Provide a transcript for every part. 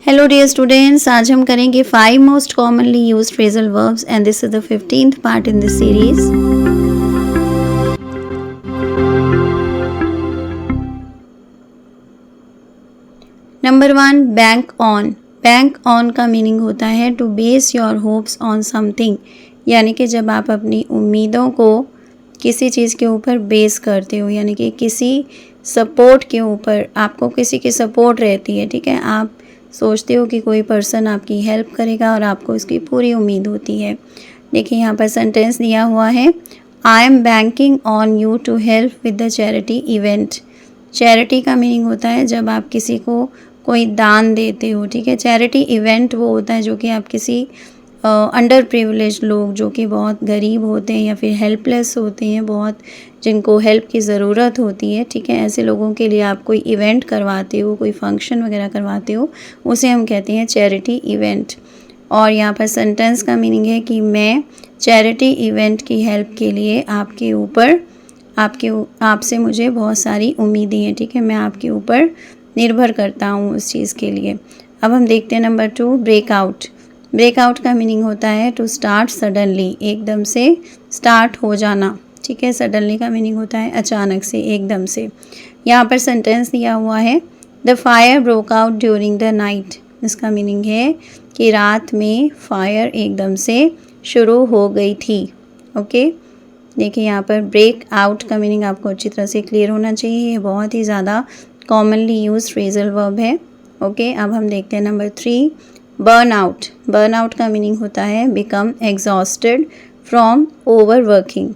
Hello dear students, आज हम करेंगे 5 most commonly used phrasal verbs and this is the 15th part in this series. Number 1, bank on. Bank on का meaning होता है to base your hopes on something, यानी कि जब आप अपनी उम्मीदों को किसी चीज़ के ऊपर बेस करते हो, यानी कि किसी सपोर्ट के ऊपर, आपको किसी की सपोर्ट रहती है, ठीक है। आप सोचते हो कि कोई पर्सन आपकी हेल्प करेगा और आपको इसकी पूरी उम्मीद होती है। देखिए यहाँ पर सेंटेंस दिया हुआ है, I am banking on you to help with the charity event. Charity का मीनिंग होता है जब आप किसी को कोई दान देते हो, ठीक है। चैरिटी इवेंट वो होता है जो कि आप किसी अंडर प्रिविलेज लोग जो कि बहुत गरीब होते हैं या फिर हेल्पलेस होते हैं, बहुत जिनको हेल्प की ज़रूरत होती है, ठीक है, ऐसे लोगों के लिए आप कोई इवेंट करवाते हो, कोई फंक्शन वगैरह करवाते हो, उसे हम कहते हैं चैरिटी इवेंट। और यहाँ पर सेंटेंस का मीनिंग है कि मैं चैरिटी इवेंट की हेल्प के लिए आपसे मुझे बहुत सारी उम्मीदें हैं, ठीक है। मैं आपके ऊपर निर्भर करता हूँ उस चीज़ के लिए। अब हम देखते हैं नंबर 2, ब्रेकआउट। ब्रेकआउट का मीनिंग होता है टू स्टार्ट सडनली, एकदम से स्टार्ट हो जाना, ठीक है। सडनली का मीनिंग होता है अचानक से, एकदम से। यहाँ पर सेंटेंस दिया हुआ है, the fire broke out during the night. इसका मीनिंग है कि रात में फायर एकदम से शुरू हो गई थी। ओके, देखिए यहाँ पर ब्रेक आउट का मीनिंग आपको अच्छी तरह से क्लियर होना चाहिए। ये बहुत ही ज़्यादा कॉमनली यूज फ्रेजल वर्ब है। ओके, अब हम देखते हैं number 3, burn out. Burn out का मीनिंग होता है become exhausted from over working.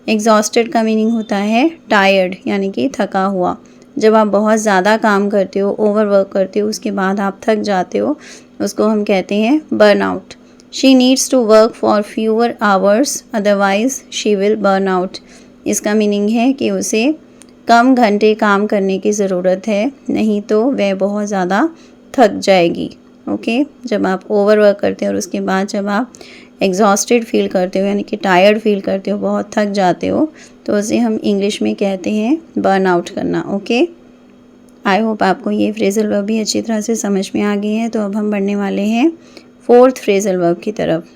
Exhausted का मीनिंग होता है टायर्ड, यानी कि थका हुआ। जब आप बहुत ज़्यादा काम करते हो, ओवर वर्क करते हो, उसके बाद आप थक जाते हो, उसको हम कहते हैं burn out. She needs to work for fewer hours otherwise she will burn out. इसका मीनिंग है कि उसे कम घंटे काम करने की ज़रूरत है, नहीं तो वह बहुत ज़्यादा थक जाएगी। ओके, जब आप ओवर वर्क करते हो और उसके बाद जब आप एग्जॉस्टेड फील करते हो, यानी कि टायर्ड फील करते हो, बहुत थक जाते हो, तो उसे हम इंग्लिश में कहते हैं बर्न आउट करना। ओके, आई होप आपको ये फ्रेजल वर्ब भी अच्छी तरह से समझ में आ गई है। तो अब हम बढ़ने वाले हैं 4th फ्रेजल वर्ब की तरफ।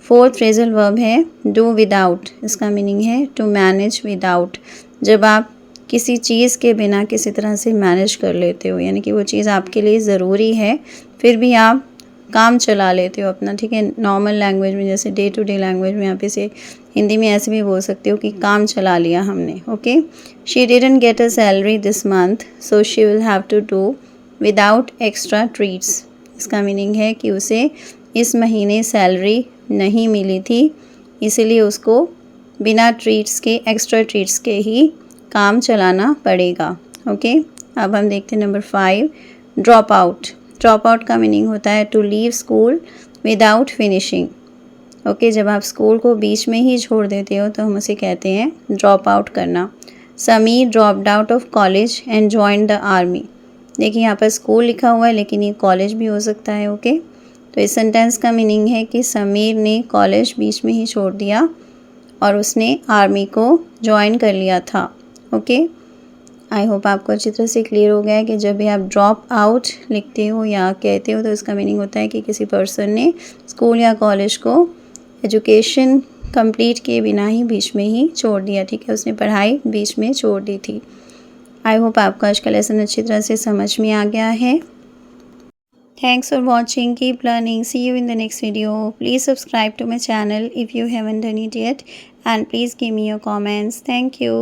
4th फ्रेजल वर्ब है डू विदाउट। इसका मीनिंग है टू मैनेज विदाउट। जब आप किसी चीज़ के बिना किसी तरह से मैनेज कर लेते हो, यानी कि वो चीज़ आपके लिए ज़रूरी है, फिर भी आप काम चला लेते हो अपना, ठीक है। नॉर्मल लैंग्वेज में, जैसे डे टू डे लैंग्वेज में आप इसे हिंदी में ऐसे भी बोल सकते हो कि काम चला लिया हमने। Okay, she didn't get a salary this month so she will have to do without extra treats. इसका मीनिंग है कि उसे इस महीने सैलरी नहीं मिली थी, इसीलिए उसको बिना ट्रीट्स के, एक्स्ट्रा ट्रीट्स के ही काम चलाना पड़ेगा। ओके, अब हम देखते हैं number 5, drop out. Drop out का मीनिंग होता है to leave school without finishing. Okay, जब आप स्कूल को बीच में ही छोड़ देते हो तो हम उसे कहते हैं ड्रॉप आउट करना। Sameer dropped out of college and joined the army. देखिए यहाँ पर स्कूल लिखा हुआ है लेकिन ये कॉलेज भी हो सकता है। ओके, तो इस सेंटेंस का मीनिंग है कि समीर ने कॉलेज बीच में ही छोड़ दिया और उसने आर्मी को ज्वाइन कर लिया था। ओके, आई होप आपको अच्छी तरह से क्लियर हो गया है कि जब भी आप ड्रॉप आउट लिखते हो या कहते हो तो इसका मीनिंग होता है कि किसी पर्सन ने स्कूल या कॉलेज को एजुकेशन कंप्लीट किए बिना ही बीच में ही छोड़ दिया, ठीक है। उसने पढ़ाई बीच में छोड़ दी थी। आई होप आपको आज का लेसन अच्छी तरह से समझ में आ गया है। Thanks for watching. Keep learning. See you in the next video. Please subscribe to my channel if you haven't done it yet. And please give me your comments. Thank you.